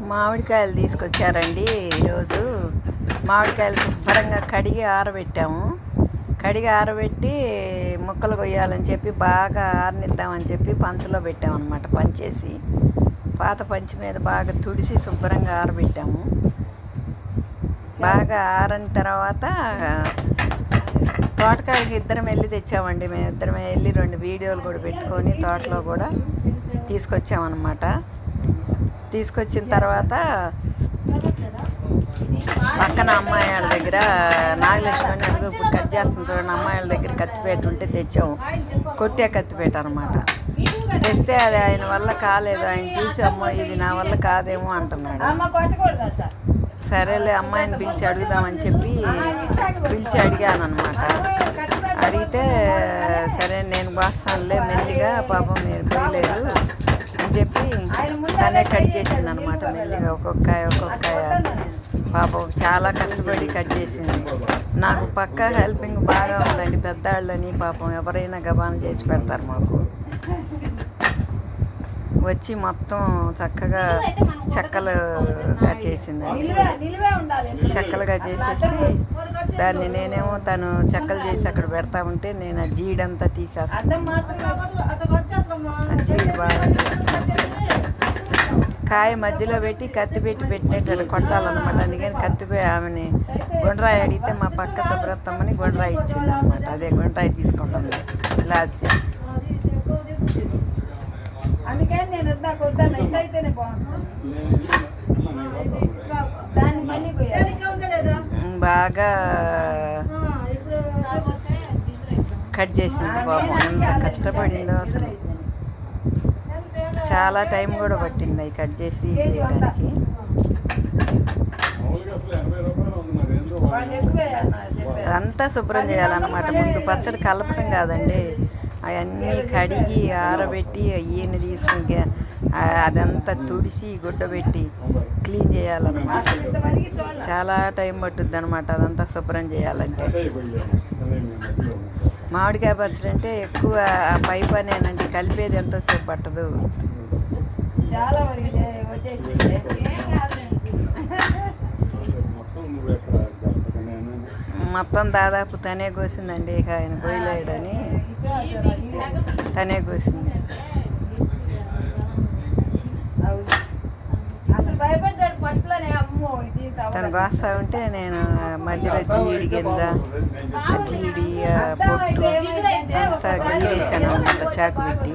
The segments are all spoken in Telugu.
మామిడికాయలు తీసుకొచ్చారండి. ఈరోజు మామిడికాయలు శుభ్రంగా కడిగి ఆరబెట్టాము. కడిగి ఆరబెట్టి ముక్కలు కొయ్యాలని చెప్పి బాగా ఆరనిద్దామని చెప్పి పంచలో పెట్టామన్నమాట. పంచేసి పాత పంచి మీద బాగా తుడిసి శుభ్రంగా ఆరబెట్టాము. బాగా ఆరిన తర్వాత తోటకాయకి ఇద్దరం వెళ్ళి తెచ్చామండి. మేము ఇద్దరం వెళ్ళి 2 వీడియోలు కూడా పెట్టుకొని తోటలో కూడా తీసుకొచ్చామన్నమాట. తీసుకొచ్చిన తర్వాత పక్కన అమ్మాయి వాళ్ళ దగ్గర నాగలక్ష్మి అడుగు ఇప్పుడు కట్ చేస్తాం చూడండి, అమ్మాయి వాళ్ళ దగ్గర కత్తిపేట ఉంటే తెచ్చాము. కొట్టే కత్తిపేట అనమాట. తెస్తే అది ఆయన వల్ల కాలేదు. ఆయన చూసి అమ్మో ఇది నా వల్ల కాదేమో అంటున్నాడు. సరేలే అమ్మాయిని పిలిచి అడుగుదామని చెప్పి పిలిచి అడిగాను అనమాట. అడిగితే సరే నేను బాస్తానులే మెల్లిగా, పాపం మీరు పోయలేదు అని చెప్పి తనే కట్ చేసింది అనమాట. మెల్లిగా ఒక్కొక్కాయ పాపం చాలా కష్టపడి కట్ చేసింది. నాకు పక్కా హెల్పింగ్ బాగా ఉందండి. పెద్దవాళ్ళని పాపం ఎవరైనా గబాన చేసి పెడతారు. మాకు వచ్చి మొత్తం చక్కగా చెక్కలుగా చేసిందండి. చెక్కలుగా చేసేసి దాన్ని నేనేమో తను చెక్కలు చేసి అక్కడ పెడతా ఉంటే నేను ఆ జీడంతా తీసేస్తాను. జీడి బాగా కాయ మధ్యలో పెట్టి కత్తి పెట్టినట్టు కొట్టాలన్నమాట. అందుకని ఆమెని గుండ్రాయి అడిగితే మా పక్క సుబ్రతమ్మని గుండ్రాయి ఇచ్చింది అనమాట. అదే గుండ్రాయి తీసుకుంటుంది లాస్ట్. అందుకని నేను బాగా కట్ చేసింది. పాపం ఎంత కష్టపడిందో అసలు. చాలా టైం కూడా పట్టింది అవి కట్ చేసి చేయడానికి. అదంతా శుభ్రం చేయాలన్నమాట. ముందు పచ్చడి కలపటం కాదండి, అవన్నీ కడిగి ఆరబెట్టి అయ్యని తీసుకుని అదంతా తుడిసి గుడ్డబెట్టి క్లీన్ చేయాలన్నమాట. చాలా టైం పట్టుద్ది అనమాట అదంతా శుభ్రం చేయాలంటే. మామిడికాయ పచ్చడి అంటే ఎక్కువ పై పనేనండి, కలిపేది ఎంతసేపు పట్టదు. చాలా మొత్తం దాదాపు తనే కోసిందండి. ఇక ఆయన కోయలేడని తనే కోసింది. తను కోస్తా ఉంటే నేను మధ్యలో జీడి గింజ, జీడి పొట్టు అంతా గీరేసాను అనమాట చాకు పెట్టి.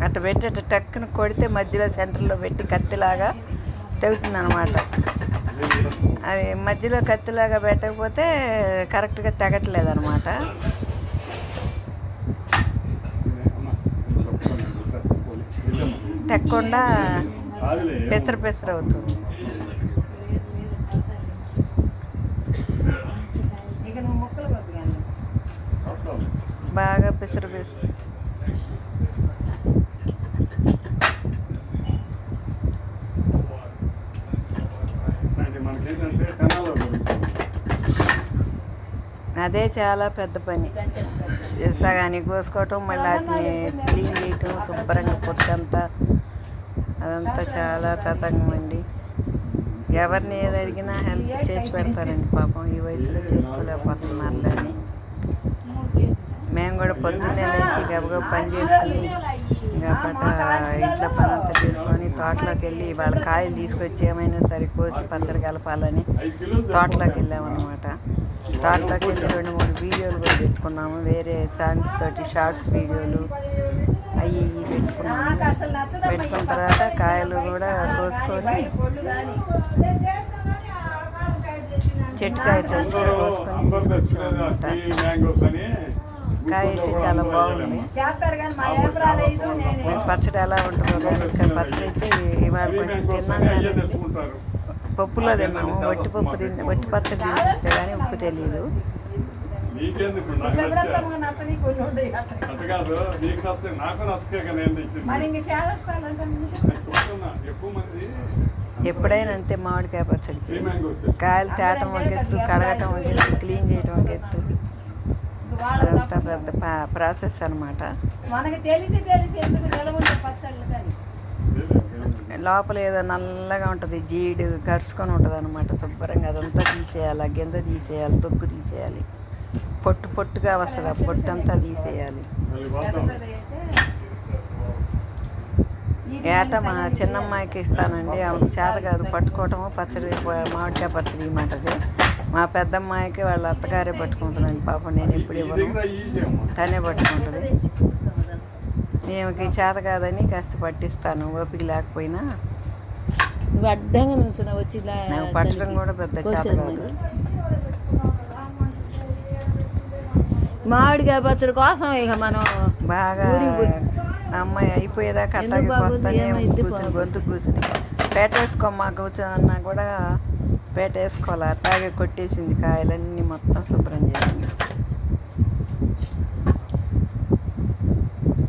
అట్ట పెట్టి అట్ట టక్కున కొడితే మధ్యలో సెంటర్లో పెట్టి కత్తిలాగా తెగుతుంది అనమాట. అది మధ్యలో కత్తిలాగా పెట్టకపోతే కరెక్ట్గా తెగట్లేదు అనమాట. తెగకుండా పెసర అవుతుంది. బాగా పెసర అదే చాలా పెద్ద పని. సగానికి కోసుకోవటం, మళ్ళీ వాటిని క్లీన్ చేయటం, శుభ్రంగా పొట్టంతా అదంతా చాలా తతంగం అండి. ఎవరిని ఏది అడిగినా హెల్ప్ చేసి పెడతారండి. పాపం ఈ వయసులో చేసుకోలేకపోతున్నారులే అని మేము కూడా పొద్దున్నే లేచి గబగబ పని చేసుకుని ఇంట్లో పని అంతా చేసుకొని తోటలోకి వెళ్ళి వాళ్ళ కాయలు తీసుకొచ్చి ఏమైనా సరే కోసి పచ్చడి కలపాలని తోటలోకి వెళ్ళామన్నమాట. తోటలోకి వెళ్ళి 2-3 వీడియోలు కూడా పెట్టుకున్నాము. వేరే సాంగ్స్ తోటి షార్ట్స్ వీడియోలు అవి పెట్టుకున్నాము. పెట్టుకున్న తర్వాత కాయలు కూడా కోసుకొని చెట్టుకాయ ఫ్రెష్ కూడా కోసుకొని తీసుకొచ్చామన్నమాట. కాయ అయితే చాలా బాగుంది. పచ్చడి ఎలా ఉంటుందో కానీ పచ్చడి అయితే ఇవాళ కొంచెం తిన్నాను. కానీ పప్పులో తిన్నాము. వట్టి పచ్చడి తీసిస్తే కానీ ఉప్పు తెలియదు. ఎప్పుడైనా అంతే మామిడికాయ పచ్చడికి కాయలు తేటం ఒక ఎత్తు, కడగటం ఒక ఎత్తు, క్లీన్ చేయటం ఒక ఎత్తు. అదంతా పెద్ద ప్రాసెస్ అనమాట. మనకి తెలిసి ఎందుకు నిలబడి పచ్చళ్ళు కానీ లోపల ఏదో నల్లగా ఉంటుంది, జీడు కరుచుకొని ఉంటుంది అనమాట. శుభ్రంగా అదంతా తీసేయాలి, గింజ తీసేయాలి, తొక్కు తీసేయాలి, పొట్టుగా వస్తుంది. ఆ పొట్టు అంతా తీసేయాలి. ఏట మా చిన్నమ్మాయికి ఇస్తానండి, ఆమెకు చేత కాదు పట్టుకోవటము. పచ్చడి మామిడికాయ పచ్చడి ఇవ్వమంటది. మా పెద్దమ్మాయికి వాళ్ళ అత్తగారే పట్టుకుంటుందండి. పాపం నేను ఎప్పుడు ఇవ్వను, తనే పట్టుకుంటుంది. ఈమెకి చేత కాదని కాస్త పట్టిస్తాను, ఓపిక లేకపోయినా. నువ్వు అడ్డంగా నుంచున్నా వచ్చి నాకు పట్టడం కూడా పెద్ద చేత కాదు. మామిడికాయ పచ్చడి కోసం ఇక మనం బాగా అమ్మాయి అయిపోయేదాకా అట్టాగే వస్తానే కూర్చుని గొంతు కూర్చుని పేటేసుకోమ్మా కూర్చోన్నా కూడా పేటేసుకోవాలి. అట్టాగే కొట్టేసింది, కాయలన్నీ మొత్తం శుభ్రం చేసింది.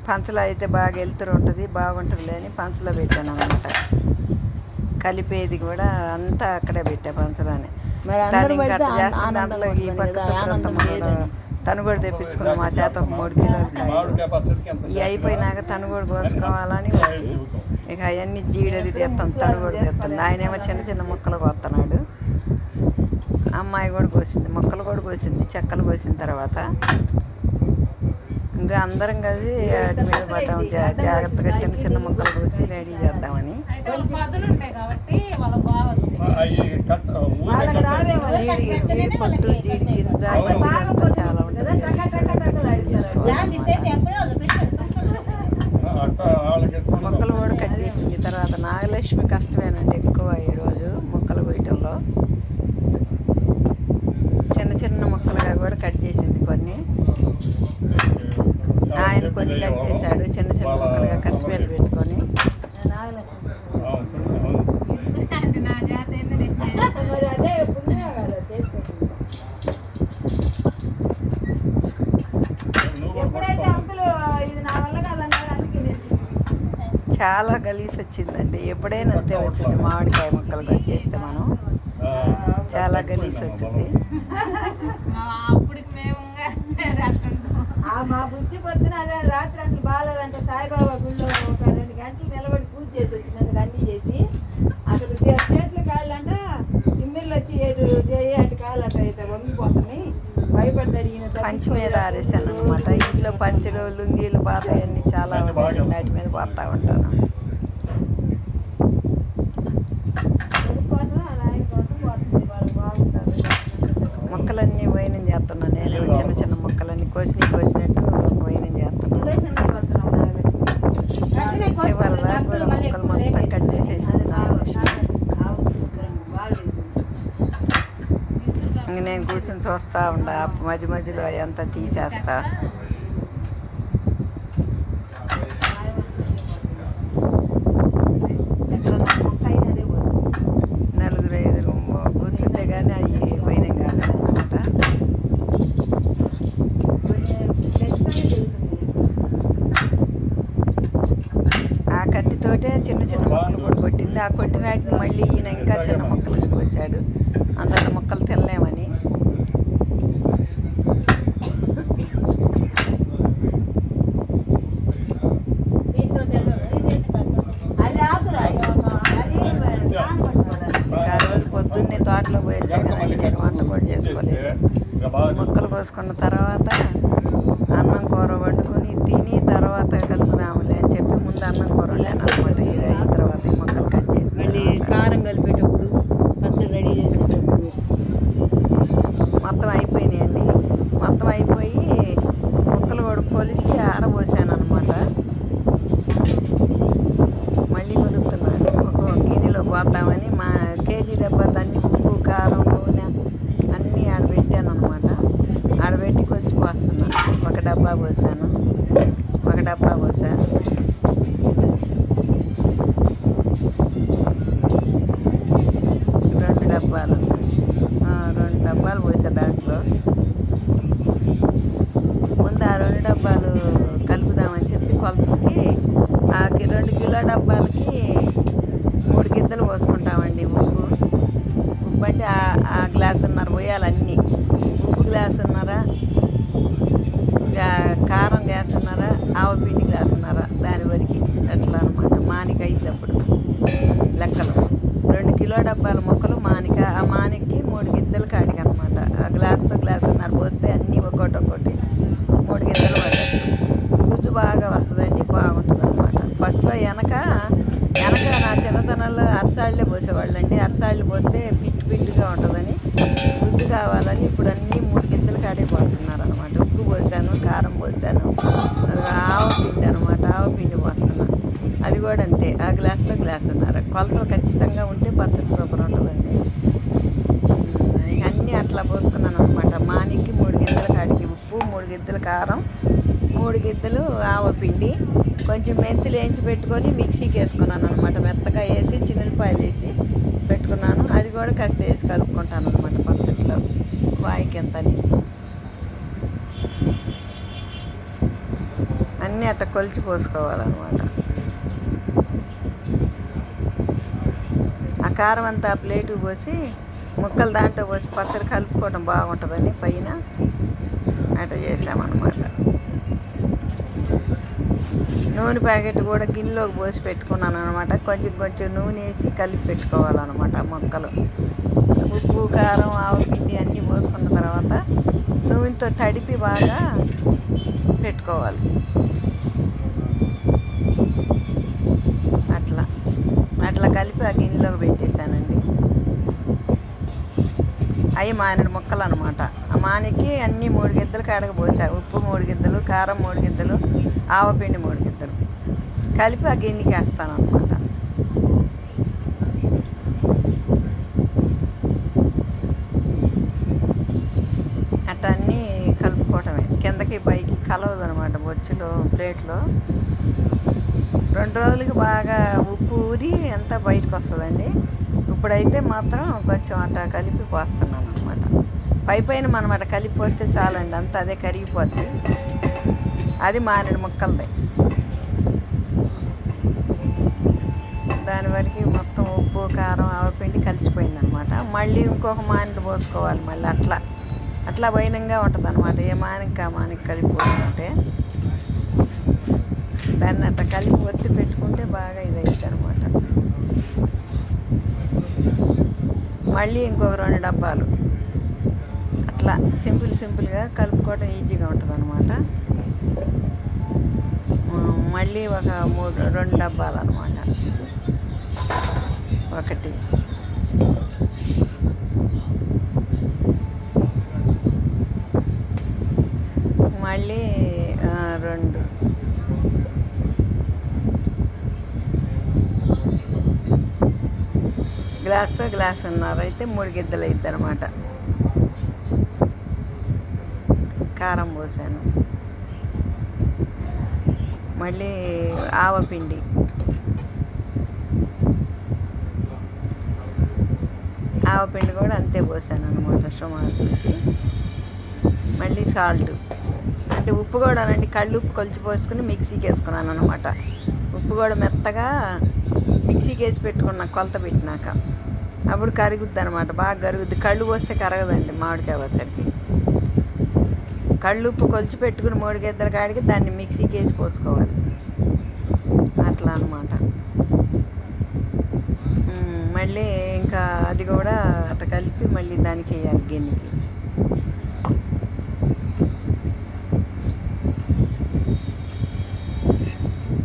పంచలో అయితే బాగా వెళ్తురు ఉంటుంది, బాగుంటుంది అని పంచలో పెట్టాను అనమాట. కలిపేది కూడా అంతా అక్కడే పెట్టా పంచలోనే. దాంట్లో ఈ పక్క తను కూడా తెప్పించుకున్నాం మా చేత ఒక 3 కిలోలు కాయలు. ఇవి అయిపోయినాక తను కూడా కోసుకోవాలని వచ్చి ఇక అవన్నీ జీడది తీస్తాను, తను కూడా తీస్తాను. ఆయనేమో చిన్న చిన్న ముక్కలు కోస్తున్నాడు. అమ్మాయి కూడా కోసింది, ముక్కలు కూడా కోసింది, చెక్కలు కోసిన తర్వాత ఇంకా అందరం కలిసి వాటి మీద పడ్డాం. జాగ్రత్తగా చిన్న చిన్న ముక్కలు కోసి రెడీ చేద్దామని. జీడి పట్టు, జీడి గింజ అంతా చాలా ఉంటుంది. మొక్కలు కూడా కట్ చేసింది. తర్వాత నాగలక్ష్మి కష్టమేనండి ఎక్కువ ఈరోజు మొక్కలు కోయటంలో. చిన్న చిన్న మొక్కలుగా కూడా కట్ చేసింది కొన్ని. ఆయన కొన్ని కట్ చేశాడు చిన్న చిన్న ముక్కలుగా కత్తిపేలు పెట్టుకొని. చాలా గలీజ్ వచ్చిందండి, ఎప్పుడైనా అంతే వచ్చింది. మామిడికాయ ముక్కలు కట్ చేస్తే మనం చాలా గలీజ్ వచ్చింది. మా బుద్ధి పొద్దున రాత్రి అసలు బాగాలేదంటే సాయిబాబా గుళ్ళో ఒక 2 గంటలు నిలబడి పూజ చేసి వచ్చినందుకు అన్నీ చేసి అసలు చేతులు కాళ్ళంట ఇమ్మిళ్ళు వచ్చి అటు కాళ్ళు అట్ట వంగిపోతున్నాయి. భయపడ్డాడు ఈయన. పంచి మీద ఆరేసాను అనమాట. ఇంట్లో పంచులు, లుంగీలు, పాత అన్నీ చాలా ఉన్నాయి, వాటి మీద పోతా ఉంటాను. కోసం ఆయన కోసం పోతుంది, వాళ్ళు బాగుంటారు. మొక్కలన్నీ వైనం చేస్తున్నాను నేను. చిన్న చిన్న మొక్కలన్నీ కోసినట్టు వైనం చేస్తున్నాను. చివరిదా కూడా మొక్కలు మొత్తం కట్ చేసేసింది నాగలక్ష్మి. ఇంక నేను కూర్చొని చూస్తూ ఉండ, మధ్య మధ్యలో అదంతా తీసేస్తా. నలుగురు 5 కూర్చుంటే కానీ అవి వైనం కాదనమాట. ఆ కత్తితోటే చిన్న చిన్న మొక్కలు కూడా కొట్టింది. ఆ కొట్టిన వాటిని మళ్ళీ ఈయన ఇంకా చిన్న మొక్కలు కోసాడు, అందులో మొక్కలు తినలేమని. ఆ రోజు పొద్దున్నే తోటలో పోయి వచ్చాను కదండి, నేను వంట కూడా చేసుకోలేదు. మొక్కలు కోసుకున్న తర్వాత అన్నం కూర వండుకొని తిని తర్వాత కలుపుదాములే అని చెప్పి ముందు అన్నం కూర వండాను అనమాట. ఇది అయిన తర్వాత ఈ మొక్కలు కట్ చేసి మళ్ళీ కారం కలిపేటప్పుడు పచ్చడి రెడీ చేసేటప్పుడు మొత్తం అయిపోయినాయండి. మొత్తం అయిపోయి ముక్కలు కూడా కొలిసి ఆరబోసాను అనమాట. మళ్ళీ కొలుస్తున్నాను ఒక గిన్నెలో పోద్దామని. మా కేజీ డబ్బా అన్ని ఉప్పు, కారం, నూనె అన్నీ ఆడబెట్టాను అనమాట. ఆడబెట్టి కొలిచి పోస్తున్నాను. ఒక డబ్బా పోసాను, ఒక డబ్బా పోసాను. 2 డబ్బాలు, 2 డబ్బాలు పోసా దాంట్లో. ముందు ఆ 2 డబ్బాలు కలుపుదామని చెప్పి కొలతలకి ఆ 2 కిలో డబ్బాలకి 3 గిద్దలు పోసుకుంటామండి. ఉప్పు అంటే ఆ గ్లాసున్నర పోయాలన్నీ. ఉప్పు గ్లాసున్నర, కారం గ్లాసున్నర, ఆవపిండి డబ్బాల ముక్కలు మానిక, ఆ మానికి 3 గిద్దలు కాడికి అనమాట. ఆ గ్లాస్తో గ్లాసున్నర పోతే అన్నీ ఒక్కొక్కటి 3 గిద్దలు పడ్డట్టు గుజ్జు బాగా వస్తుందండి, బాగుంటుంది అనమాట. ఫస్ట్లో వెనక నా చిన్నతనంలో అరసాళ్ళే పోసేవాళ్ళండి. అరసాళ్ళు పోస్తే పిట్టుగా ఉంటుందని, గుజ్జు కావాలని ఇప్పుడు అన్నీ 3 గిద్దలు కాడే పోస్తున్నారు అనమాట. ఉప్పు పోసాను, కారం పోసాను, ఆవపిండి అనమాట, ఆవపిండి పోస్తున్నాను. అది కూడా అంతే, ఆ గ్లాస్తో గ్లాసున్నర. కొలతలు ఖచ్చితంగా ఉంటే పచ్చడి సూపర్ ఉంటుందండి. అన్నీ అట్లా పోసుకున్నాను అనమాట. మానికి 3 గిద్దల కాడికి ఉప్పు, 3 గిద్దలు కారం, 3 గిద్దలు ఆవపిండి, కొంచెం మెంతులు వేయించి పెట్టుకొని మిక్సీకి వేసుకున్నాను అనమాట. మెత్తగా వేసి చిన్నులపాయలు వేసి పెట్టుకున్నాను. అది కూడా కాస్త వేసి కలుపుకుంటాను అనమాట పచ్చడిలో వాయికి ఎంతని. అన్నీ అట్లా కొలిచి పోసుకోవాలన్నమాట. ఆ కారం అంతా ప్లేటుకు పోసి ముక్కలు దాంట్లో పోసి పచ్చడి కలుపుకోవడం బాగుంటుందని పైన అట్లా చేసామన్నమాట. నూనె ప్యాకెట్ కూడా గిన్నెలోకి పోసి పెట్టుకున్నాను అనమాట. కొంచెం నూనె వేసి కలిపి పెట్టుకోవాలన్నమాట. ముక్కలు ఉప్పు, కారం, ఆవపిండి అన్నీ పోసుకున్న తర్వాత నూనెతో తడిపి బాగా పెట్టుకోవాలి. అట్లా కలిపి ఆ గిన్నెలోకి పెట్టేశానండి. అవి మానేడు ముక్కలు అనమాట. ఆ మానికి అన్నీ 3 గిద్దలు కాడక పోసా. ఉప్పు 3 గిద్దలు, కారం 3 గిద్దలు, ఆవపిండి 3 గిద్దలు కలిపి ఆ గిన్నెకి వేస్తాను అనమాట. అట్లా అన్నీ కలుపుకోవటమే. కిందకి పైకి కలవదు అనమాట. బొచ్చులో ప్లేట్లో 2 రోజులకి బాగా ఉప్పు ఊరి అంతా బయటకు వస్తుందండి. ఇప్పుడైతే మాత్రం కొంచెం అట్లా కలిపి పోస్తున్నాను అనమాట. పైన మనమాట కలిపి పోస్తే చాలండి, అంతా అదే కరిగిపోద్ది. అది మానేడు ముక్కలది. దాని వరకు మొత్తం ఉప్పు, కారం, ఆవపిండి కలిసిపోయింది అనమాట. మళ్ళీ ఇంకొక మానేడు పోసుకోవాలి. మళ్ళీ అట్లా బైనంగా ఉంటుంది అనమాట. ఏ మానికి కలిపి పోసుకుంటే దాన్ని అట్లా కలిపి ఒత్తి పెట్టుకుంటే బాగా ఇదవుతుంది అనమాట. మళ్ళీ ఇంకొక 2 డబ్బాలు అట్లా సింపుల్గా కలుపుకోవడం ఈజీగా ఉంటుంది అనమాట. మళ్ళీ ఒక 2 డబ్బాలు అనమాట. ఒకటి మళ్ళీ 2 గ్లాస్తో గ్లాసున్నర అయితే 3 గిద్దలు అవుతుంది అనమాట. కారం పోసాను. మళ్ళీ ఆవపిండి, కూడా అంతే పోసాను అనమాట. సుమారు చూసి మళ్ళీ సాల్ట్, అంటే ఉప్పు కూడా అనండి, కళ్ళు ఉప్పు కొలిచి పోసుకుని మిక్సీకి వేసుకున్నాను అనమాట. ఉప్పు కూడా మెత్తగా మిక్సీకి వేసి పెట్టుకున్నా కొలత పెట్టినాక. అప్పుడు కరుగుద్ది అనమాట, బాగా కరుగుద్ది. కళ్ళు పోస్తే కరగదండి మామిడికాయ పచ్చడికి. కళ్ళు ఉప్పు కొలిచి పెట్టుకుని 3 గిద్దల కాడికి దాన్ని మిక్సీకి వేసి పోసుకోవాలి. అట్లా అనమాట. మళ్ళీ ఇంకా అది కూడా అట్లా కలిపి మళ్ళీ దానికి వేయాలి గిన్నెకి.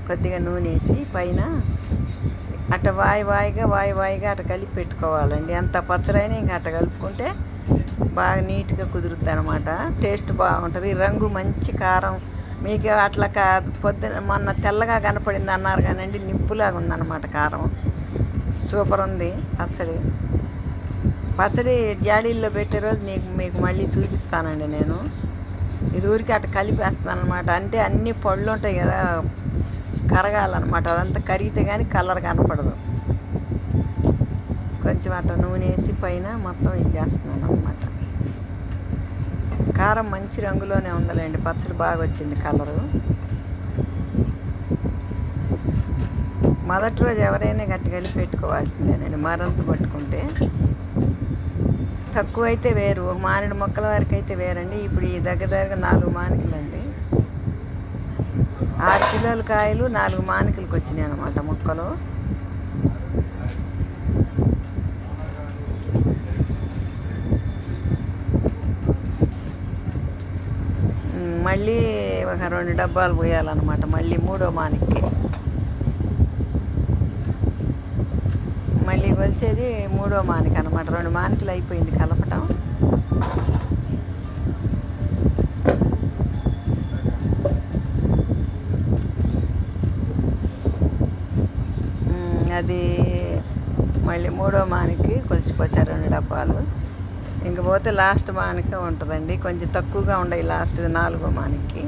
కొద్దిగా నూనె వేసి పైన అట్లా వాయిగా అట్లా కలిపి పెట్టుకోవాలండి. ఎంత పచ్చడైనా ఇంకా అట్లా కలుపుకుంటే బాగా నీట్గా కుదురుద్ది అనమాట. టేస్ట్ బాగుంటుంది. రంగు మంచి కారం. మీకు అట్లా మొన్న తెల్లగా కనపడింది అన్నారు కానండి, నిప్పులాగా ఉందన్నమాట కారం. సూపర్ ఉంది పచ్చడి జాడీల్లో పెట్టే రోజు మీకు మళ్ళీ చూపిస్తానండి నేను. ఇది ఊరికి అట్లా కలిపేస్తాను అనమాట. అంటే అన్ని పళ్ళు ఉంటాయి కదా, కరగాలన్నమాట. అదంతా కరిగితే కానీ కలర్ కనపడదు. కొంచెం అట్లా నూనె వేసి పైన మొత్తం ఇది చేస్తున్నాను అనమాట. కారం మంచి రంగులోనే ఉందలేండి. పచ్చడి బాగా వచ్చింది కలరు. మొదటి రోజు ఎవరైనా గట్టి కలిపి పెట్టుకోవాల్సిందేనండి. మరంత పట్టుకుంటే తక్కువైతే వేరు, ఒక మానేడు మొక్కల వరకు అయితే వేరండి. ఇప్పుడు ఈ దగ్గర 4 మానికలండి. 6 కిలోల కాయలు 4 మానికలకు వచ్చినాయి అనమాట మొక్కలు. మళ్ళీ ఒక 2 డబ్బాలు పోయాలన్నమాట మళ్ళీ 3వ మానికి. మళ్ళీ కొలిచేది 3వ మానికి అనమాట. 2 మానికలు అయిపోయింది కలపటం. అది మళ్ళీ 3వ మానికి కొలిచిపోచారు 2 డబ్బాలు. ఇంక పోతే లాస్ట్ మానికే ఉంటుందండి, కొంచెం తక్కువగా ఉండవు లాస్ట్ 4వ మానికి.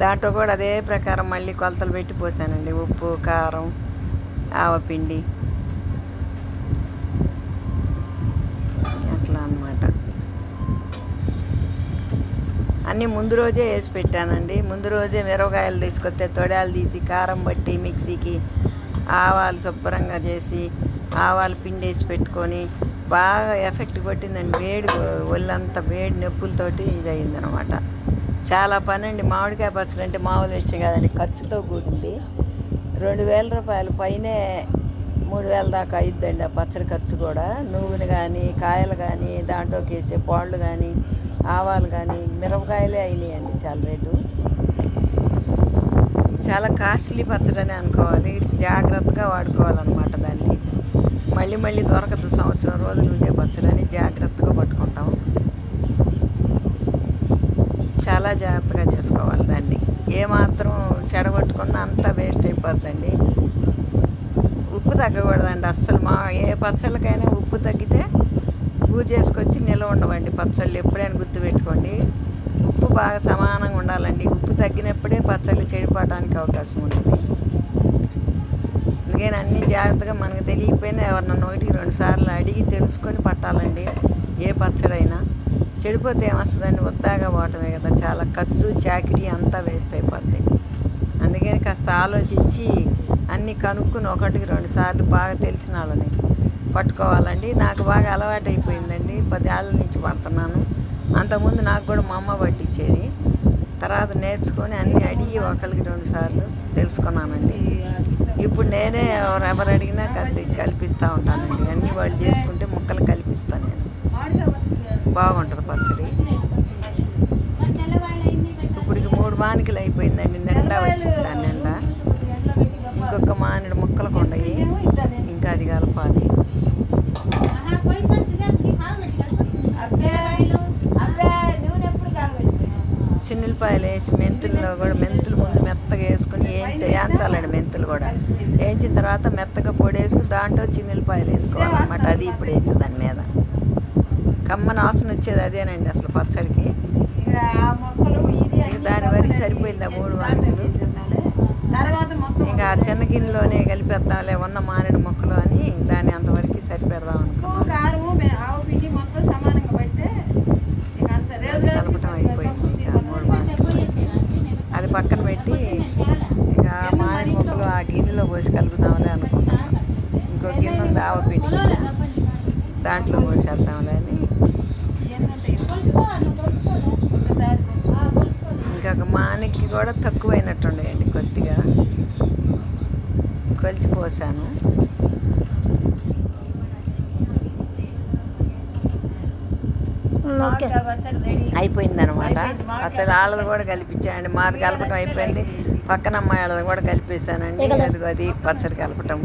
దాంట్లో కూడా అదే ప్రకారం మళ్ళీ కొలతలు పెట్టి పోసానండి. ఉప్పు, కారం, ఆవపిండి అట్లా అన్నమాట. అన్నీ ముందు రోజే వేసి పెట్టానండి. ముందు రోజే మిరపకాయలు తీసుకొస్తే తొడాలు తీసి కారం బట్టి మిక్సీకి ఆవాలు శుభ్రంగా చేసి ఆవాలు పిండి వేసి పెట్టుకొని బాగా ఎఫెక్ట్ కొట్టిందండి. వేడి ఒళ్ళంతా వేడి నొప్పులతోటి ఇది అయిందనమాట. చాలా పని అండి. మామిడికాయ పచ్చడి అంటే మామూలు విషయం కాదండి, ఖర్చుతో కూడింది. 2,000 రూపాయలు పైనే 3,000 దాకా అయిద్దండి ఆ పచ్చడి ఖర్చు కూడా. నువ్వులు కానీ కాయలు కానీ దాంట్లోకి వేసే పాళ్ళు కానీ ఆవాలు కానీ మిరపకాయలే అయినాయండి చాలా రేటు. చాలా కాస్ట్లీ పచ్చడి అని అనుకోవాలి. జాగ్రత్తగా వాడుకోవాలన్నమాట దాన్ని. మళ్ళీ మళ్ళీ దొరకదు, సంవత్సరం రోజులు ఉండే పచ్చడని జాగ్రత్తగా పట్టుకుంటాం. చాలా జాగ్రత్తగా చేసుకోవాలి దాన్ని. ఏమాత్రం చెడగొట్టుకున్నా అంతా వేస్ట్ అయిపోద్దండి. ఉప్పు తగ్గకూడదండి అస్సలు. ఏ పచ్చళ్ళకైనా ఉప్పు తగ్గితే పూజ చేసుకొచ్చి నిల్వ ఉండవండి పచ్చళ్ళు. ఎప్పుడైనా గుర్తుపెట్టుకోండి, ఉప్పు బాగా సమానంగా ఉండాలండి. ఉప్పు తగ్గినప్పుడే పచ్చళ్ళు చెడిపోవడానికి అవకాశం ఉంటుంది. అందుకని అన్నీ జాగ్రత్తగా మనకు తెలియకపోయినా ఎవరినన్నా 1-2 సార్లు అడిగి తెలుసుకొని పట్టాలండి. ఏ పచ్చడైనా చెడిపోతే ఏమొస్తుందండి, వద్దాగా పోవటమే కదా. చాలా ఖర్చు చాకిరీ అంతా వేస్ట్ అయిపోద్ది. అందుకని కాస్త ఆలోచించి అన్నీ కనుక్కుని 1-2 సార్లు బాగా తెలిసిన వాళ్ళని పట్టుకోవాలండి. నాకు బాగా అలవాటు అయిపోయిందండి, 10 ఏళ్ళ నుంచి పడుతున్నాను. అంతకుముందు నాకు కూడా మా అమ్మ పట్టించేది. తర్వాత నేర్చుకొని అన్నీ అడిగి 1-2 సార్లు తెలుసుకున్నానండి. ఇప్పుడు నేనే ఎవరు అడిగినా కల్పిస్తూ ఉంటానండి. అన్నీ వాళ్ళు చేసుకుంటే ముక్కలు కల్పిస్తాను నేను. బాగుంటుంది పచ్చడి. ఇప్పటికి 3 మానికలు అయిపోయిందండి. నిండా వచ్చింది దాని నిండా. ఇంకొక మానిడి ముక్కలకు ఉండయి, ఇంకా అది కలపాలి. చిన్నులపాయలు వేసి మెంతుల్లో కూడా మెంతులు ముందు మెత్తగా వేసుకుని వేయించాలండి. మెంతులు కూడా వేయించిన తర్వాత మెత్తగా పొడి వేసుకుని దాంట్లో చిన్నులపాయలు వేసుకోవాలన్నమాట. అది ఇప్పుడు వేసి దాని మీద కమ్మన వాసన వచ్చేది అదేనండి అసలు పచ్చడికి. దాని వరకు సరిపోయింది ఆ 3 మానికలు. ఇంకా ఆ చిన్న గిన్నెలోనే కలిపేద్దాంలే ఉన్న మానేడు ముక్కలు అని దాన్ని అంతవరకు సరిపెడదాం అనుకున్నాను. కలపటం అయిపోయింది. ఇంకా 3 మానికలు అది పక్కన పెట్టి ఇక మానేడు ముక్కలు ఆ గిన్నెలో పోసి కలుపుదాంలే అనుకుంటున్నాను. ఇంకో గిన్నె ఉంది ఆవపిండి, దాంట్లో పోసేద్దాంలే అని. ఇంకొక మానికి కూడా తక్కువైనట్టుండేయండి, కొద్దిగా కొలిచిపోసాను. అయిపోయింది అనమాట పచ్చడి. వాళ్ళది కూడా కలిపించానండి, మాది కలపటం అయిపోయింది. పక్కన అమ్మాయి వాళ్ళది కూడా కలిపేసానండి. అది పచ్చడి కలపటం.